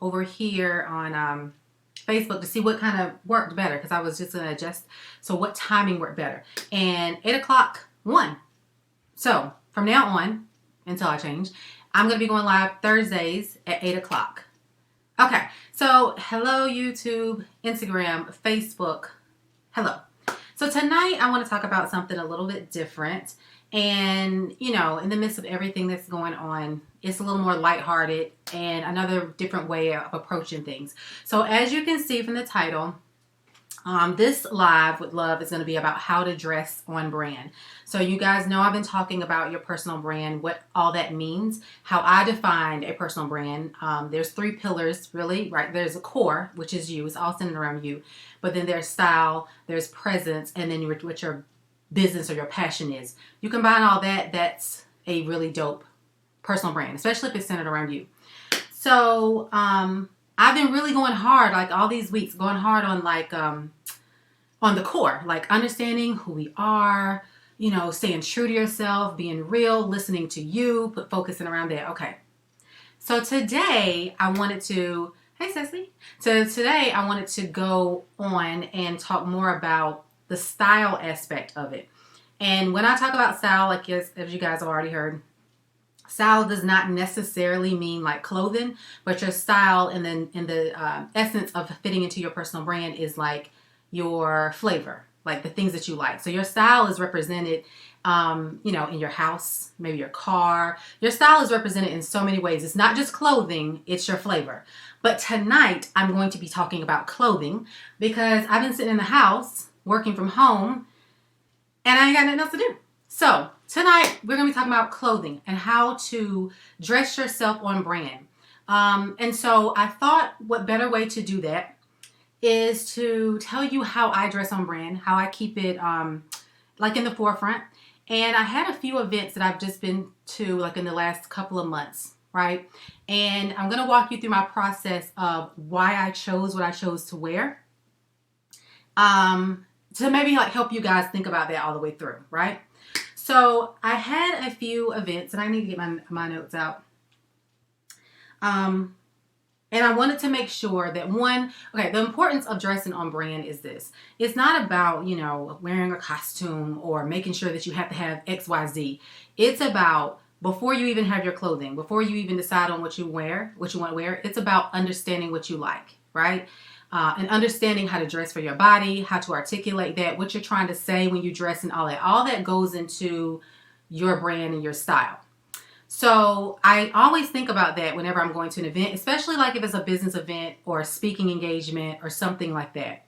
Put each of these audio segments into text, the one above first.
over here on Facebook to see what kind of worked better, because I was just going to adjust. So what timing worked better? And 8 o'clock won. So from now on, until I change, I'm going to be going live Thursdays at 8 o'clock. Okay, so hello YouTube, Instagram, Facebook, hello. So tonight I want to talk about something a little bit different. And, you know, in the midst of everything that's going on, it's a little more lighthearted and another different way of approaching things. So as you can see from the title, this live with love is going to be about how to dress on brand. So you guys know I've been talking about your personal brand, what all that means, how I defined a personal brand. There's 3 pillars, really, right? There's a core, which is you. It's all centered around you. But then there's style, there's presence, and then what your business or your passion is. You combine all that, that's a really dope personal brand, especially if it's centered around you. So I've been really going hard, like all these weeks, going hard on like on the core, like understanding who we are, you know, staying true to yourself, being real, listening to you, focusing around that. Okay. So today I wanted to, hey Cecily. So today I wanted to go on and talk more about the style aspect of it. And when I talk about style, like as you guys have already heard, style does not necessarily mean like clothing, but your style and then in the essence of fitting into your personal brand is like your flavor, like the things that you like. So your style is represented, you know, in your house, maybe your car. Your style is represented in so many ways. It's not just clothing, it's your flavor. But tonight I'm going to be talking about clothing because I've been sitting in the house working from home and I ain't got nothing else to do. So tonight we're going to be talking about clothing and how to dress yourself on brand. And so I thought what better way to do that is to tell you how I dress on brand, how I keep it like in the forefront. And I had a few events that I've just been to like in the last couple of months, right? And I'm going to walk you through my process of why I chose what I chose to wear. To maybe like help you guys think about that all the way through, right? So I had a few events, and I need to get my notes out. And I wanted to make sure that the importance of dressing on brand is this. It's not about, you know, wearing a costume or making sure that you have to have X, Y, Z. It's about before you even have your clothing, before you even decide on what you want to wear, it's about understanding what you like, right? And understanding how to dress for your body, how to articulate that, what you're trying to say when you dress and all that. All that goes into your brand and your style. So I always think about that whenever I'm going to an event, especially like if it's a business event or a speaking engagement or something like that.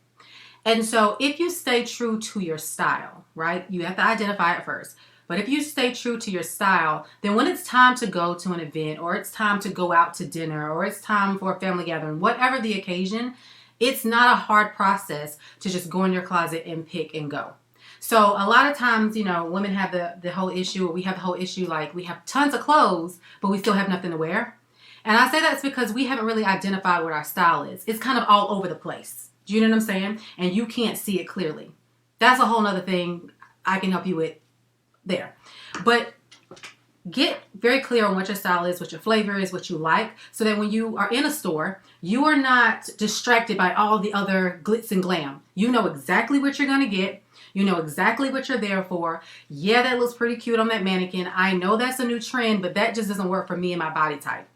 And so if you stay true to your style, right, you have to identify it first. But if you stay true to your style, then when it's time to go to an event or it's time to go out to dinner or it's time for a family gathering, whatever the occasion, it's not a hard process to just go in your closet and pick and go. So a lot of times, you know, women have the whole issue, or we have the whole issue, like we have tons of clothes, but we still have nothing to wear. And I say that's because we haven't really identified what our style is. It's kind of all over the place. Do you know what I'm saying? And you can't see it clearly. That's a whole nother thing I can help you with there. But get very clear on what your style is, what your flavor is, what you like, so that when you are in a store, you are not distracted by all the other glitz and glam. You know exactly what you're going to get. You know exactly what you're there for. Yeah, that looks pretty cute on that mannequin. I know that's a new trend, but that just doesn't work for me and my body type.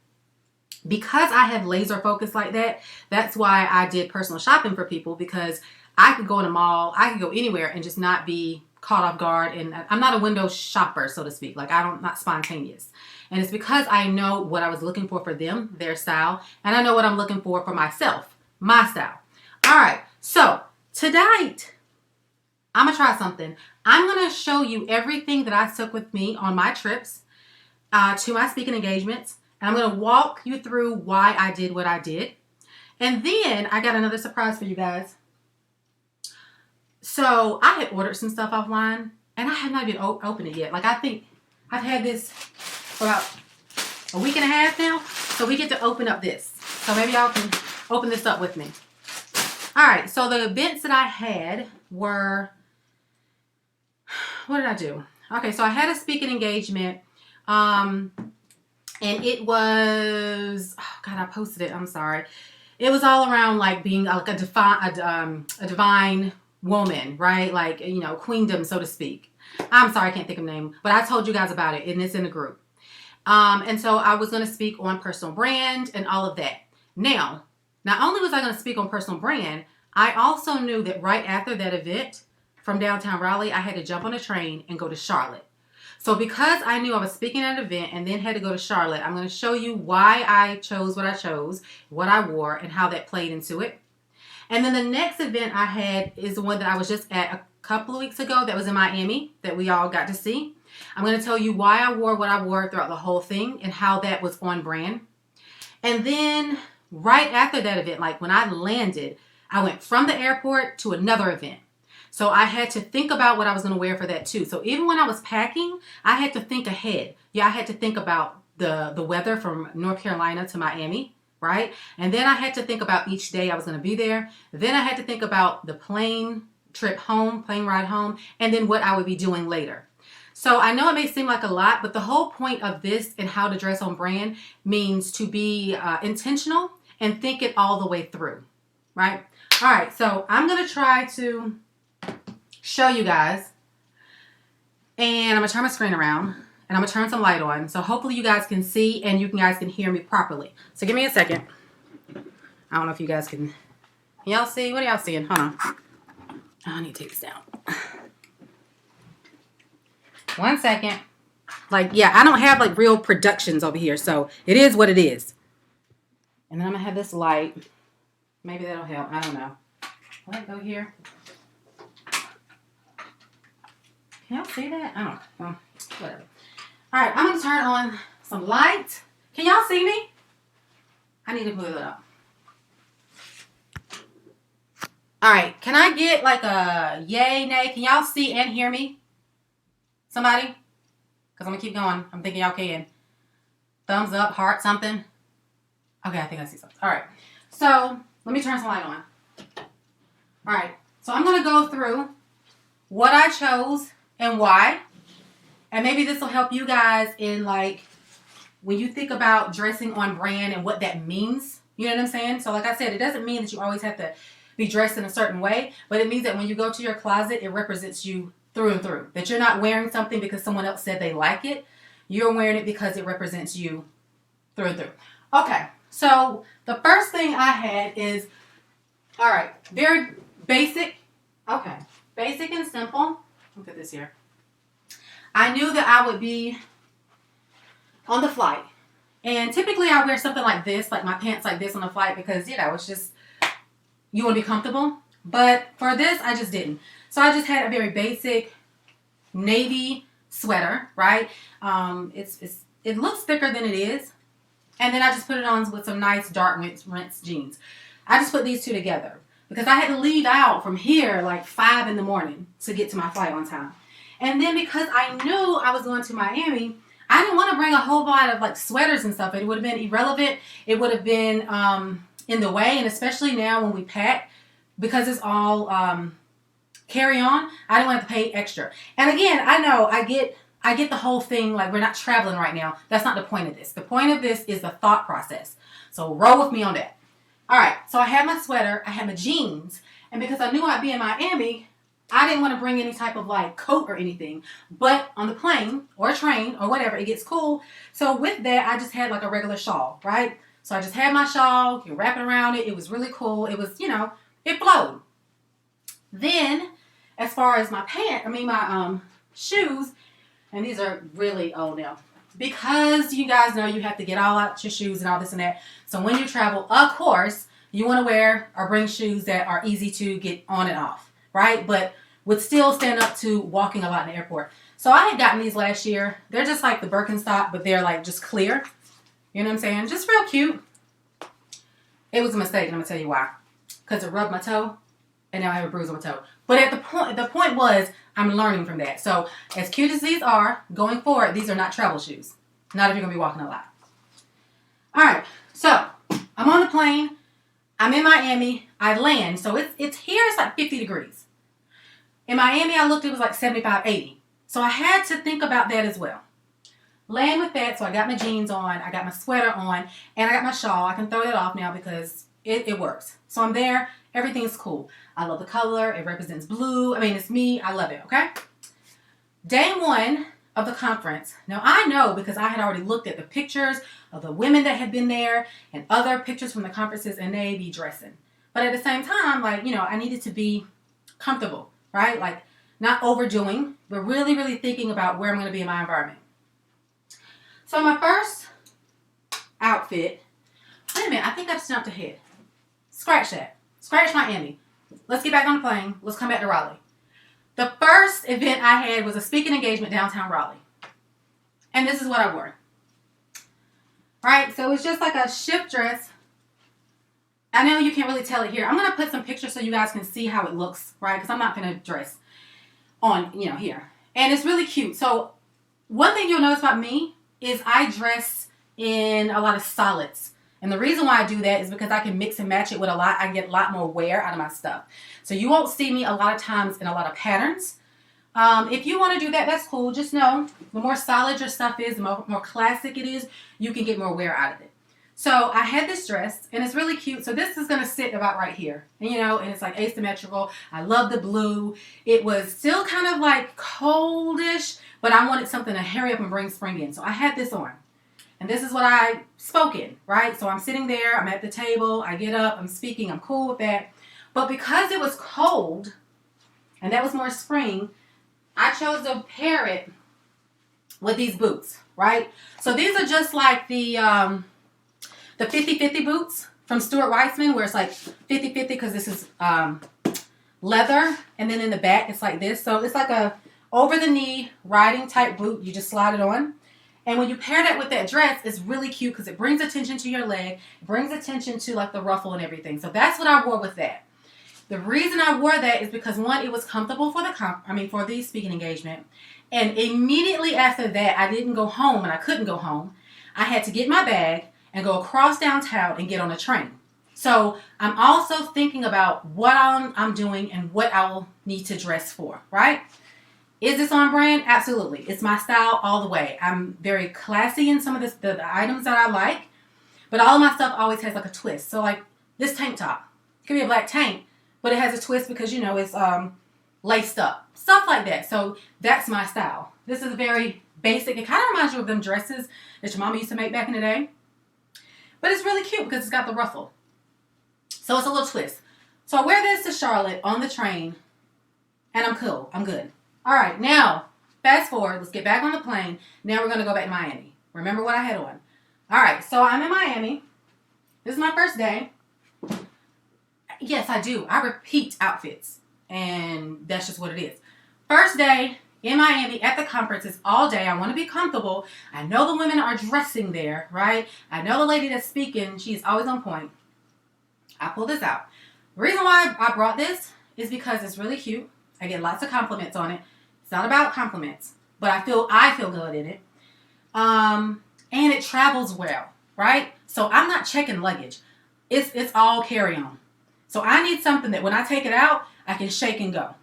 Because I have laser focus like that, that's why I did personal shopping for people, because I could go in a mall, I could go anywhere and just not be caught off guard. And I'm not a window shopper, so to speak. Like I'm not spontaneous. And it's because I know what I was looking for them, their style, and I know what I'm looking for myself, my style. All right, so tonight, I'm going to try something. I'm going to show you everything that I took with me on my trips to my speaking engagements. And I'm going to walk you through why I did what I did. And then I got another surprise for you guys. So I had ordered some stuff offline and I have not even opened it yet. Like I think I've had this for about a week and a half now. So we get to open up this. So maybe y'all can open this up with me. All right. So the events that I had were, what did I do? Okay. So I had a speaking engagement. And it was, oh God, I posted it. I'm sorry. It was all around like being like a divine woman, right? Like, you know, queendom, so to speak. I'm sorry, I can't think of the name, but I told you guys about it, and it's in the group. And so I was going to speak on personal brand and all of that. Now, not only was I going to speak on personal brand, I also knew that right after that event from downtown Raleigh, I had to jump on a train and go to Charlotte. So because I knew I was speaking at an event and then had to go to Charlotte, I'm going to show you why I chose what I chose, what I wore, and how that played into it. And then the next event I had is the one that I was just at a couple of weeks ago that was in Miami that we all got to see. I'm going to tell you why I wore what I wore throughout the whole thing and how that was on brand. And then right after that event, like when I landed, I went from the airport to another event. So I had to think about what I was going to wear for that too. So even when I was packing, I had to think ahead. Yeah, I had to think about the weather from North Carolina to Miami, right? And then I had to think about each day I was going to be there. Then I had to think about the plane trip home, plane ride home, and then what I would be doing later. So I know it may seem like a lot, but the whole point of this and how to dress on brand means to be intentional and think it all the way through, right? All right, so I'm going to try to show you guys, and I'm going to turn my screen around, and I'm going to turn some light on, so hopefully you guys can see and you guys can hear me properly. So give me a second. I don't know if you guys can y'all see? What are y'all seeing? Hold on. Oh, I need to take this down. 1 second. Like, yeah, I don't have like real productions over here, so it is what it is. And then I'm gonna have this light. Maybe that'll help. I don't know. Light go here. Can y'all see that? I don't know. Well, whatever. All right, I'm gonna turn on some light. Can y'all see me? I need to put it up. All right, can I get like a yay, nay? Can y'all see and hear me? Somebody? Because I'm going to keep going. I'm thinking y'all can. Thumbs up, heart, something. Okay, I think I see something. All right. So, let me turn some light on. All right. So, I'm going to go through what I chose and why. And maybe this will help you guys in like, when you think about dressing on brand and what that means. You know what I'm saying? So, like I said, it doesn't mean that you always have to be dressed in a certain way. But it means that when you go to your closet, it represents you through and through. That you're not wearing something because someone else said they like it. You're wearing it because it represents you through and through. Okay, so the first thing I had is, all right, very basic. Okay, basic and simple. Look at this here. I knew that I would be on the flight. And typically I wear something like this, like my pants like this on the flight because, you know, it's just, you want to be comfortable. But for this, I just didn't. So I just had a very basic navy sweater, right? It looks thicker than it is. And then I just put it on with some nice dark rinse jeans. I just put these two together because I had to leave out from here like 5 in the morning to get to my flight on time. And then because I knew I was going to Miami, I didn't want to bring a whole lot of like sweaters and stuff. It would have been irrelevant. It would have been in the way. And especially now when we pack, because it's all carry on, I didn't want to pay extra. And again, I know I get the whole thing, like we're not traveling right now. That's not the point of this. The point of this is the thought process. So roll with me on that. All right, so I had my sweater, I had my jeans, and because I knew I'd be in Miami, I didn't want to bring any type of like coat or anything. But on the plane or train or whatever, it gets cool. So with that, I just had like a regular shawl, right? So I just had my shawl, you wrap it around it. It was really cool. It was, you know, it flowed. Then, as far as my my shoes, and these are really old now, because you guys know you have to get all out your shoes and all this and that. So when you travel, of course, you want to wear or bring shoes that are easy to get on and off, right? But would still stand up to walking a lot in the airport. So I had gotten these last year. They're just like the Birkenstock, but they're like just clear. You know what I'm saying? Just real cute. It was a mistake, and I'm going to tell you why. Because it rubbed my toe, and now I have a bruise on my toe. But at the point was, I'm learning from that. So as cute as these are, going forward, these are not travel shoes. Not if you're going to be walking a lot. All right, so I'm on the plane. I'm in Miami. I land. So it's here, it's like 50 degrees. In Miami, I looked, it was like 75, 80. So I had to think about that as well. laying with that. So I got my jeans on, I got my sweater on, and I got my shawl. I can throw it off now because it works. So I'm there. Everything's cool. I love the color. It represents blue. I mean, it's me. I love it, okay? Day one of the conference. Now, I know because I had already looked at the pictures of the women that had been there and other pictures from the conferences, and they be dressing. But at the same time, like, you know, I needed to be comfortable, right? Like, not overdoing, but really, really thinking about where I'm going to be in my environment. So my first outfit, wait a minute, I think I've snapped ahead. Scratch that. Scratch Miami. Let's get back on the plane. Let's come back to Raleigh. The first event I had was a speaking engagement downtown Raleigh. And this is what I wore. Right? So it's just like a shift dress. I know you can't really tell it here. I'm going to put some pictures so you guys can see how it looks, right? Because I'm not going to dress on, you know, here. And it's really cute. So one thing you'll notice about me is I dress in a lot of solids. And the reason why I do that is because I can mix and match it with a lot. I get a lot more wear out of my stuff. So you won't see me a lot of times in a lot of patterns. If you want to do that, that's cool. Just know the more solid your stuff is, the more classic it is, you can get more wear out of it. So I had this dress, and it's really cute. So this is going to sit about right here. And, you know, and it's like asymmetrical. I love the blue. It was still kind of like coldish, but I wanted something to hurry up and bring spring in. So I had this on. And this is what I spoke in, right? So I'm sitting there, I'm at the table, I get up, I'm speaking, I'm cool with that. But because it was cold, and that was more spring, I chose to pair it with these boots, right? So these are just like the 50-50 boots from Stuart Weitzman, where it's like 50-50 because this is leather, and then in the back it's like this. So it's like a over-the-knee riding type boot. You just slide it on. And when you pair that with that dress, it's really cute because it brings attention to your leg, brings attention to like the ruffle and everything. So that's what I wore with that. The reason I wore that is because one, it was comfortable for for the speaking engagement. And immediately after that, I didn't go home and I couldn't go home. I had to get my bag and go across downtown and get on a train. So I'm also thinking about what I'm doing and what I'll need to dress for, right? Is this on brand? Absolutely. It's my style all the way. I'm very classy in some of the items that I like, but all of my stuff always has like a twist. So like this tank top, it could be a black tank, but it has a twist because, you know, it's laced up. Stuff like that. So that's my style. This is very basic. It kind of reminds you of them dresses that your mama used to make back in the day. But it's really cute because it's got the ruffle. So it's a little twist. So I wear this to Charlotte on the train, and I'm cool. I'm good. All right, now, fast forward. Let's get back on the plane. Now we're going to go back to Miami. Remember what I had on. All right, so I'm in Miami. This is my first day. Yes, I do. I repeat outfits, and that's just what it is. First day in Miami at the conference. It's all day. I want to be comfortable. I know the women are dressing there, right? I know the lady that's speaking. She's always on point. I pulled this out. The reason why I brought this is because it's really cute. I get lots of compliments on it. It's not about compliments, but I feel good in it. And it travels well, right? So I'm not checking luggage. It's all carry-on. So I need something that when I take it out, I can shake and go.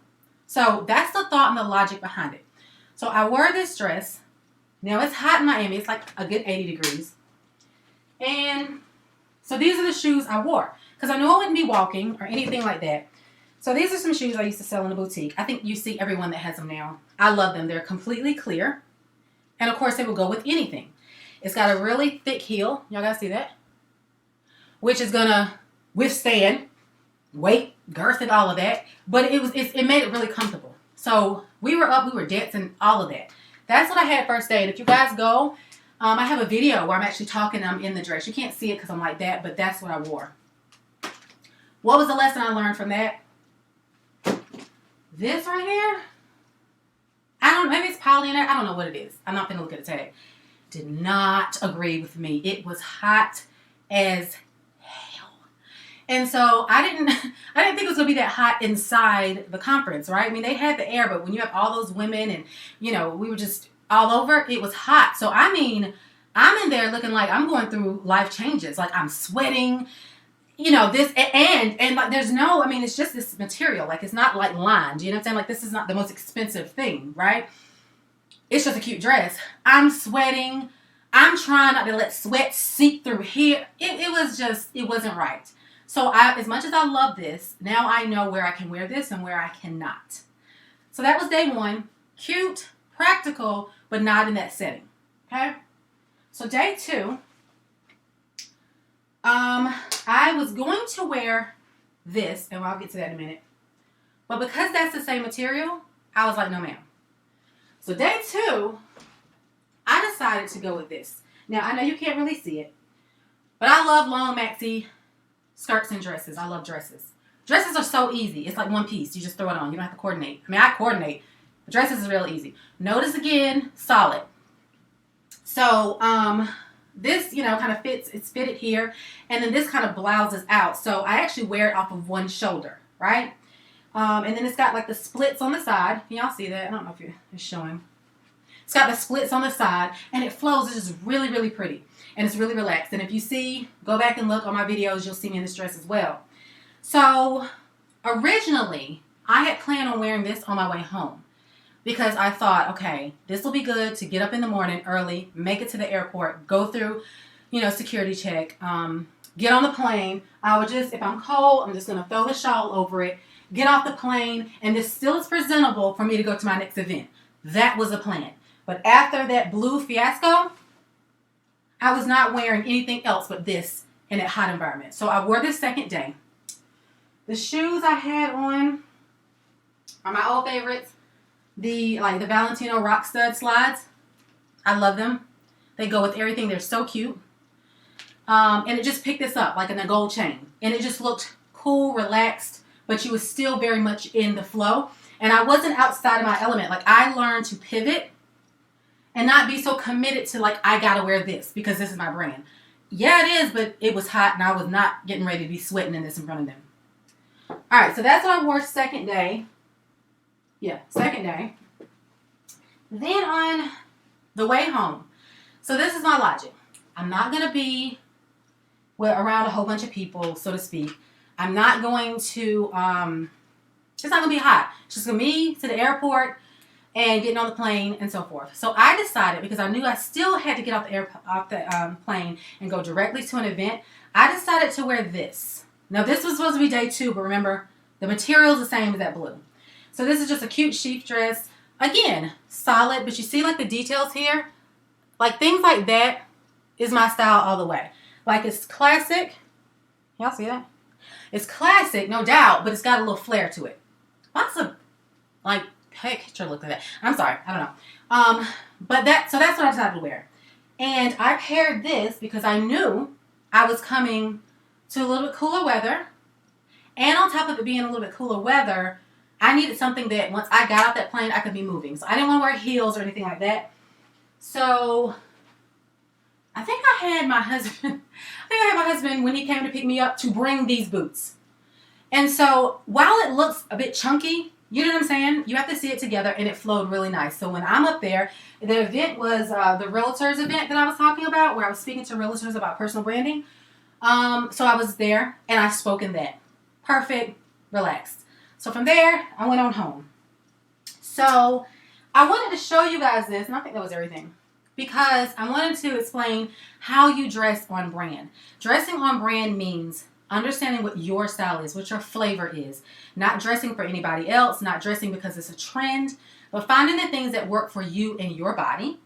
So that's the thought and the logic behind it. So I wore this dress. Now it's hot in Miami. It's like a good 80 degrees. And so these are the shoes I wore. Because I know I wouldn't be walking or anything like that. So these are some shoes I used to sell in the boutique. I think you see everyone that has them now. I love them. They're completely clear. And of course, they will go with anything. It's got a really thick heel. Y'all guys see that? Which is going to withstand weight, girth, and all of that. But it made it really comfortable. So we were up, we were dancing, all of that. That's what I had first day. And if you guys go, I have a video where I'm actually talking in the dress. You can't see it because I'm like that, but that's what I wore. What was the lesson I learned from that? This right here, maybe it's poly in there. I don't know what it is. I'm not going to look at the tag. Did not agree with me. It was hot as hell. And so I didn't think it was going to be that hot inside the conference, right? I mean, they had the air, but when you have all those women and, you know, we were just all over, it was hot. So, I mean, I'm in there looking like I'm going through life changes. Like I'm sweating. You know, this, and like, there's no, I mean, it's just this material. Like, it's not like lined. You know what I'm saying? Like, this is not the most expensive thing, right? it's just a cute dress. I'm sweating. I'm trying not to let sweat seep through here. It was just, it wasn't right. So as much as I love this, now I know where I can wear this and where I cannot. So that was day one. Cute, practical, but not in that setting. Okay? So day two, I was going to wear this, and I'll get to that in a minute. But because that's the same material, I was like, no ma'am. So day two, I decided to go with this. Now, I know you can't really see it, but I love long maxi skirts and dresses. I love dresses. Dresses are so easy. It's like one piece. You just throw it on. You don't have to coordinate. I mean, I coordinate. But dresses is real easy. Notice again, solid. So, this, kind of fits. It's fitted here. And then this kind of blouses out. So, I actually wear it off of one shoulder, right? And then it's got like the splits on the side. Can y'all see that? I don't know if it's showing. It's got the splits on the side. And it flows. It's just really, really pretty. And it's really relaxed. And if you see, go back and look on my videos, you'll see me in this dress as well. So, originally, I had planned on wearing this on my way home. Because I thought, okay, this will be good to get up in the morning early, make it to the airport, go through, security check, get on the plane. I would just, if I'm cold, I'm just going to throw the shawl over it, get off the plane, and this still is presentable for me to go to my next event. That was the plan. But after that blue fiasco, I was not wearing anything else but this in that hot environment. So I wore this second day. The shoes I had on are my old favorites. The Valentino Rock Stud slides. I love them. They go with everything. They're so cute. And it just picked this up like in a gold chain. And it just looked cool, relaxed, but you was still very much in the flow. And I wasn't outside of my element. Like, I learned to pivot and not be so committed to, like, I gotta wear this because this is my brand. Yeah, it is, but it was hot and I was not getting ready to be sweating in this in front of them. All right, so that's what I wore second day. Yeah, second day. Then on the way home. So this is my logic. I'm not going to be around a whole bunch of people, so to speak. I'm not going to, it's not going to be hot. It's just going to be me to the airport and getting on the plane and so forth. So I decided, because I knew I still had to get off the plane and go directly to an event, I decided to wear this. Now this was supposed to be day two, but remember, the material is the same as that blue. So this is just a cute sheath dress. Again, solid, but you see like the details here? Like things like that is my style all the way. Like it's classic. Y'all see that? It's classic, no doubt, but it's got a little flair to it. Lots of picture look like that. I'm sorry, I don't know. So that's what I decided to wear. And I paired this because I knew I was coming to a little bit cooler weather. And on top of it being a little bit cooler weather, I needed something that once I got off that plane, I could be moving. So I didn't want to wear heels or anything like that. So I think I had my husband when he came to pick me up to bring these boots. And so while it looks a bit chunky, you know what I'm saying? You have to see it together and it flowed really nice. So when I'm up there, the event was the Realtors event that I was talking about, where I was speaking to realtors about personal branding. So I was there and I spoke in that. Perfect, relaxed. So from there, I went on home. So I wanted to show you guys this, and I think that was everything, because I wanted to explain how you dress on brand. Dressing on brand means understanding what your style is, what your flavor is. Not dressing for anybody else, not dressing because it's a trend, but finding the things that work for you and your body,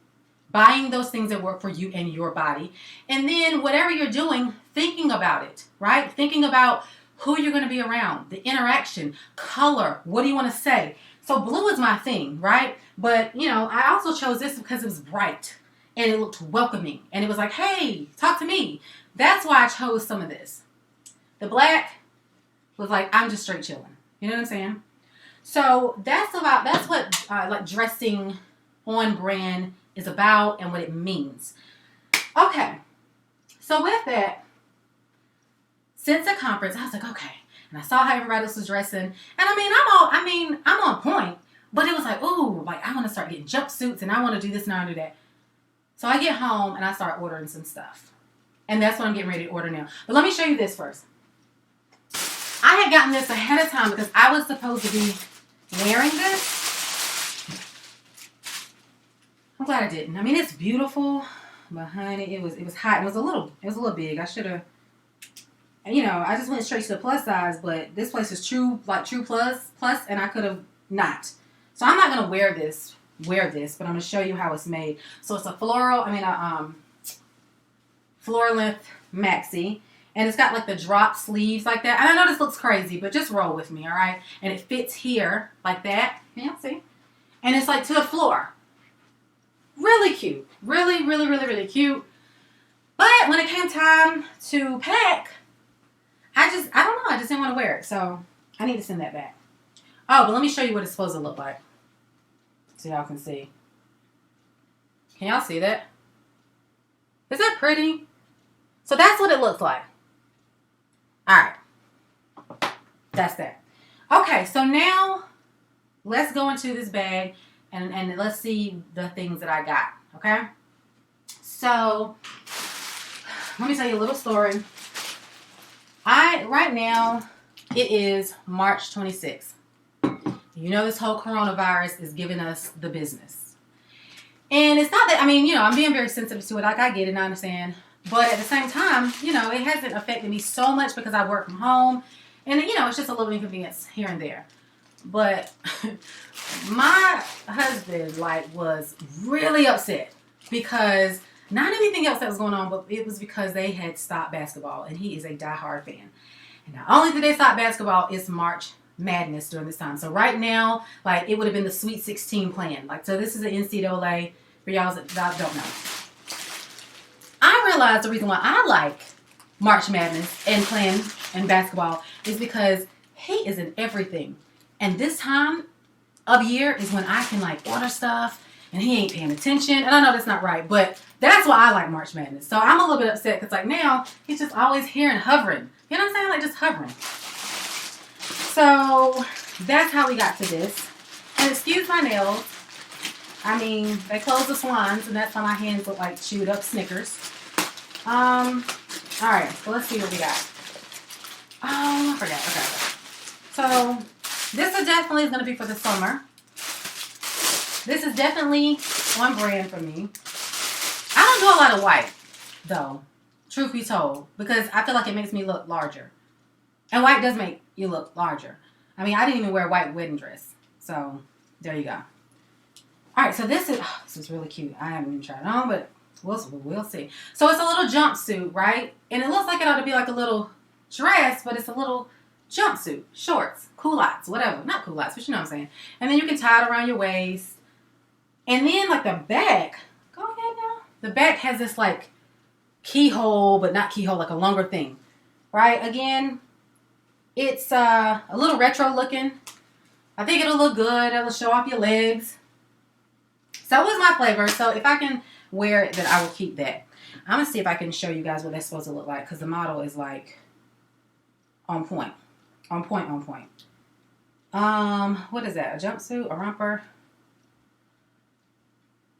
buying those things that work for you and your body, and then whatever you're doing, thinking about it, right? Thinking about who you're going to be around, the interaction, color, what do you want to say? So blue is my thing, right? But, I also chose this because it was bright and it looked welcoming. And it was like, hey, talk to me. That's why I chose some of this. The black was like, I'm just straight chilling. You know what I'm saying? So that's what dressing on brand is about and what it means. Okay. So with that, since the conference, I was like, okay. And I saw how everybody else was dressing. And I'm on point. But it was like, ooh, I want to start getting jumpsuits and I want to do this and I want to do that. So I get home and I start ordering some stuff. And that's what I'm getting ready to order now. But let me show you this first. I had gotten this ahead of time because I was supposed to be wearing this I'm glad I didn't. I mean, it's beautiful, but honey, it was hot. It was a little big. I should have, you know, I just went straight to the plus size, but this place is true plus, and I could have not. So I'm not gonna wear this, but I'm gonna show you how it's made. So it's a floral length maxi, and it's got like the drop sleeves like that. And I know this looks crazy, but just roll with me, all right? And it fits here like that. Can y'all see? And it's like to the floor. Really cute. Really, really, really, really cute. But when it came time to pack, I don't know. I just didn't want to wear it. So I need to send that back. Oh, but let me show you what it's supposed to look like. So y'all can see. Can y'all see that? Is that pretty? So that's what it looks like. Alright. That's that. Okay, so now let's go into this bag and let's see the things that I got. Okay? So let me tell you a little story. Right now it is March 26th. You know, this whole coronavirus is giving us the business. And it's not that, I mean, you know, I'm being very sensitive to it. Like, I get it and I understand. But at the same time, you know, it hasn't affected me so much because I work from home. And, you know, it's just a little inconvenience here and there. But my husband, like, was really upset because not anything else that was going on, but it was because they had stopped basketball. And he is a diehard fan. And not only did they stop basketball, it's March Madness during this time. So right now, like, it would have been the Sweet 16 plan. Like, so this is an NCAA for y'all that don't know. I realized the reason why I like March Madness and playing and basketball is because he is in everything. And this time of year is when I can, like, order stuff and he ain't paying attention. And I know that's not right, but that's why I like March Madness. So I'm a little bit upset because, like, now he's just always here and hovering. You know what I'm saying? Like, just hovering. So that's how we got to this. And excuse my nails. I mean, they close the swans, and that's why my hands look like chewed up Snickers. Alright, so let's see what we got. Oh, I forgot. Okay. So this is definitely going to be for the summer. This is definitely on brand for me. I don't do a lot of white, though, truth be told, because I feel like it makes me look larger. And white does make you look larger. I mean, I didn't even wear a white wedding dress. So, there you go. Alright, so this is really cute. I haven't even tried it on, but we'll see. So, it's a little jumpsuit, right? And it looks like it ought to be like a little dress, but it's a little jumpsuit. Shorts, culottes, whatever. Not culottes, but you know what I'm saying. And then you can tie it around your waist. And then, like, the back. Go ahead now. The back has this, like, keyhole, but not keyhole, like a longer thing. Right? Again, it's a little retro looking. I think it'll look good. It'll show off your legs. So it was my flavor. So if I can wear it, then I will keep that. I'm going to see if I can show you guys what that's supposed to look like. Because the model is like on point. On point. What is that? A jumpsuit? A romper?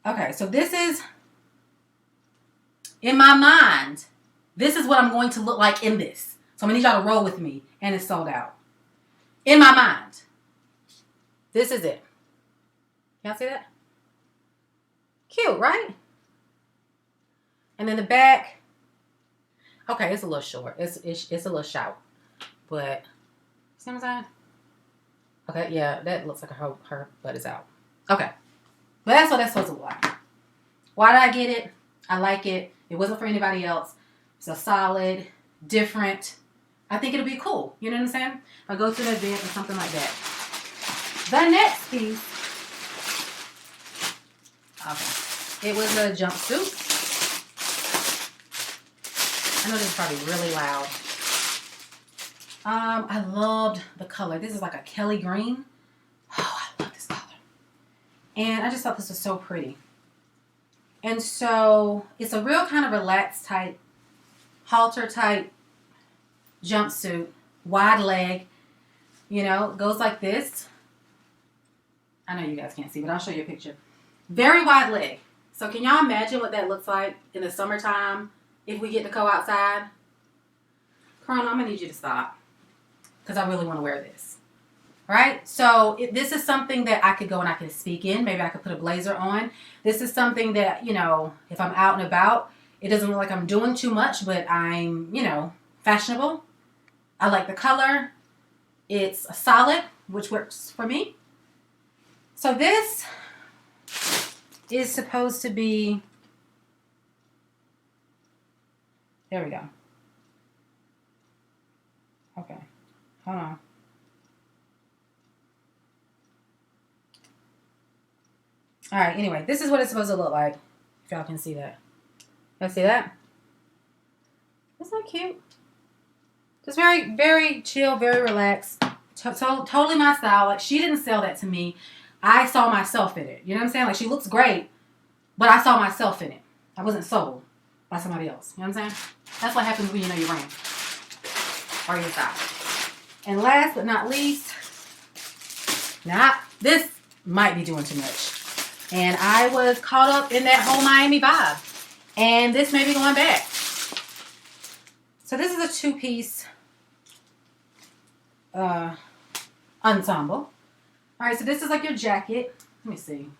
Okay. So this is, in my mind, this is what I'm going to look like in this. So I'm going to need y'all to roll with me. And it's sold out. In my mind. This is it. Y'all see that? Cute, right? And then the back. Okay, it's a little short. It's a little shout. But, see what I'm saying? Okay, yeah, that looks like her butt is out. Okay. But that's what that's supposed to look like. Why did I get it? I like it. It wasn't for anybody else. It's a solid, different. I think it'll be cool. You know what I'm saying? I'll go to an event or something like that. The next piece. Okay. It was a jumpsuit. I know this is probably really loud. I loved the color. This is like a Kelly green. Oh, I love this color. And I just thought this was so pretty. And so it's a real kind of relaxed type, halter type jumpsuit, wide leg, you know, goes like this. I know you guys can't see, but I'll show you a picture. Very wide leg. So can y'all imagine what that looks like in the summertime if we get to go outside? Corona, I'm going to need you to stop because I really want to wear this. Right? So this is something that I could go and I can speak in. Maybe I could put a blazer on. This is something that, you know, if I'm out and about, it doesn't look like I'm doing too much, but I'm, you know, fashionable. I like the color. It's a solid, which works for me. So this is supposed to be, there we go. Okay, hold on. All right, anyway, this is what it's supposed to look like. If y'all can see that. Y'all see that? Isn't that cute? Just very, very chill, very relaxed. Totally my style. Like, she didn't sell that to me. I saw myself in it. You know what I'm saying? Like, she looks great, but I saw myself in it. I wasn't sold by somebody else. You know what I'm saying? That's what happens when you know your brand or your style. And last but not least, this might be doing too much. And I was caught up in that whole Miami vibe. And this may be going back. So this is a two-piece ensemble. All right, so this is like your jacket. Let me see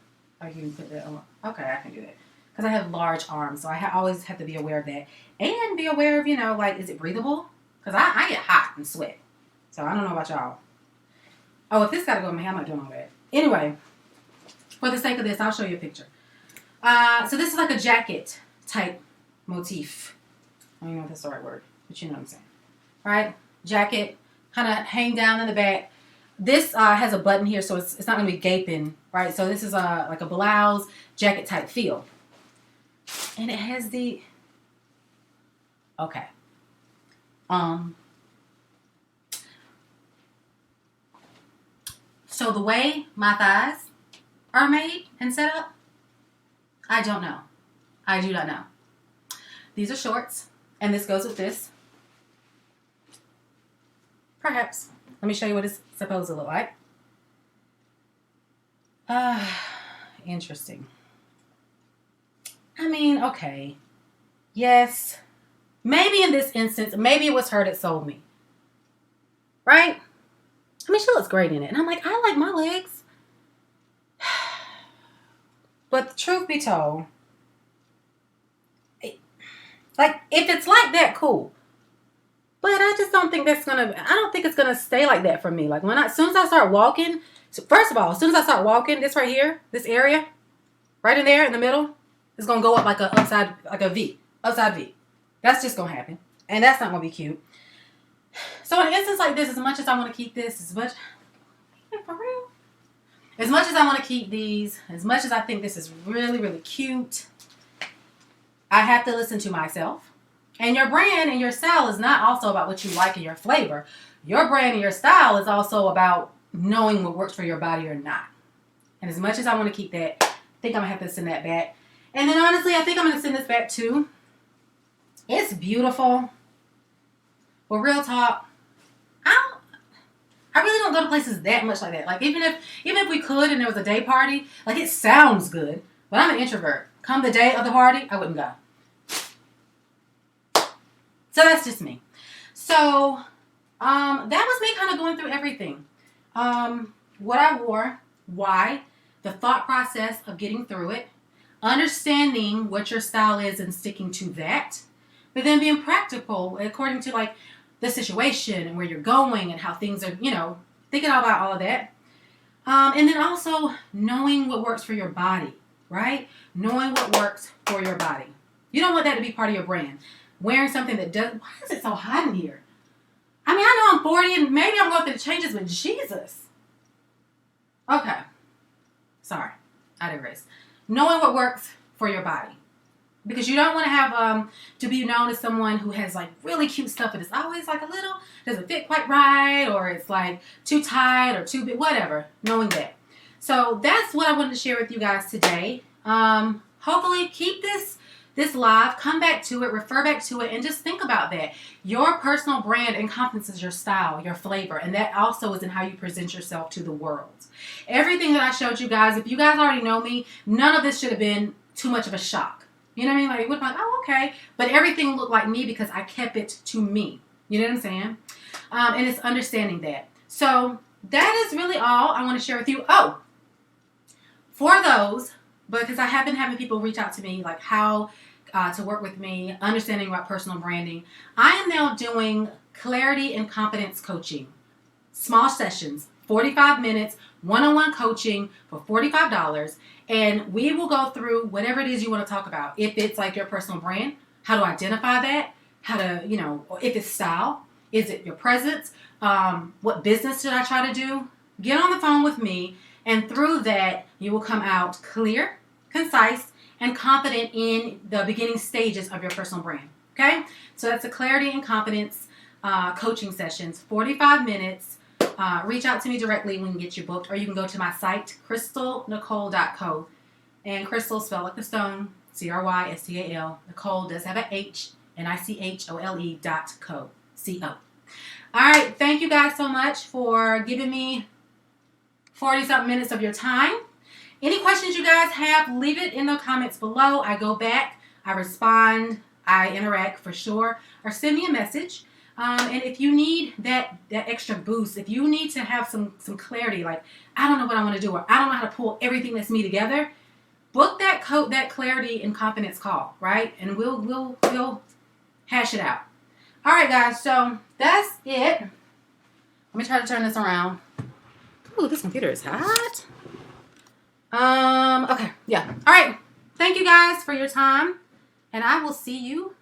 if I can put that on. Okay, I can do that. Because I have large arms, so I always have to be aware of that. And be aware of, you know, like, is it breathable? Because I get hot and sweat. So I don't know about y'all. Oh, if this got to go in my hair, I'm not doing all that. Anyway, for the sake of this, I'll show you a picture. So this is like a jacket type motif. I don't know if that's the right word, but you know what I'm saying. All right, jacket, kind of hang down in the back. This has a button here, so it's not going to be gaping, right? So this is like a blouse jacket type feel. And it has the, okay. So the way my thighs are made and set up, I don't know. I do not know. These are shorts, and this goes with this. Perhaps. Let me show you what it's supposed to look like. Interesting. I mean, okay. Yes. Maybe in this instance, maybe it was her that sold me. Right? I mean, she looks great in it. And I'm like, I like my legs. But the truth be told, like, if it's like that, cool. But I just don't think I don't think it's going to stay like that for me. Like, as soon as I start walking, so first of all, as soon as I start walking, this right here, this area, right in there in the middle, is going to go up like a V, upside V. That's just going to happen. And that's not going to be cute. So in an instance like this, as much as I want to keep this, for real, as much as I want to keep these, as much as I think this is really, really cute, I have to listen to myself. And your brand and your style is not also about what you like and your flavor. Your brand and your style is also about knowing what works for your body or not. And as much as I want to keep that, I think I'm going to have to send that back. And then honestly, I think I'm going to send this back too. It's beautiful. But real talk, I really don't go to places that much like that. Like, even if we could and there was a day party, like, it sounds good. But I'm an introvert. Come the day of the party, I wouldn't go. So that's just me. So that was me kind of going through everything. What I wore, why, the thought process of getting through it, understanding what your style is and sticking to that, but then being practical according to, like, the situation and where you're going and how things are, you know, thinking about all of that. And then also knowing what works for your body, right? Knowing what works for your body. You don't want that to be part of your brand. Wearing something that does, why is it so hot in here? I mean, I know I'm 40 and maybe I'm going through the changes, but Jesus. Okay. Sorry. I digress. Knowing what works for your body. Because you don't want to have, to be known as someone who has, like, really cute stuff and it's always, like, doesn't fit quite right, or it's, like, too tight or too big, whatever. Knowing that. So that's what I wanted to share with you guys today. Hopefully keep this live, come back to it, refer back to it, and just think about that. Your personal brand encompasses your style, your flavor, and that also is in how you present yourself to the world. Everything that I showed you guys, if you guys already know me, none of this should have been too much of a shock. You know what I mean? Like, it would be like, oh, okay. But everything looked like me because I kept it to me. You know what I'm saying? And it's understanding that. So that is really all I want to share with you. Oh, for those, because I have been having people reach out to me like how to work with me, understanding about personal branding. I am now doing clarity and confidence coaching. Small sessions, 45 minutes, one-on-one coaching for $45. And we will go through whatever it is you want to talk about. If it's like your personal brand, how to identify that, how to, if it's style, is it your presence? What business did I try to do? Get on the phone with me, and through that, you will come out clear, concise, and confident in the beginning stages of your personal brand. Okay? So that's the clarity and confidence coaching sessions, 45 minutes. Reach out to me directly when you get your booked, or you can go to my site, crystalnicole.co. And Crystal spelled like the stone, Crystal. Nicole does have an H, Nichole.co. C-O. All right, thank you guys so much for giving me 40-something minutes of your time. Any questions you guys have, leave it in the comments below. I go back, I respond, I interact for sure, or send me a message. And if you need that extra boost, if you need to have some clarity, like I don't know what I want to do, or I don't know how to pull everything that's me together, book that clarity and confidence call, right? And we'll hash it out. All right, guys. So that's it. Let me try to turn this around. Ooh, this computer is hot. Okay, yeah. All right. Thank you guys for your time, and I will see you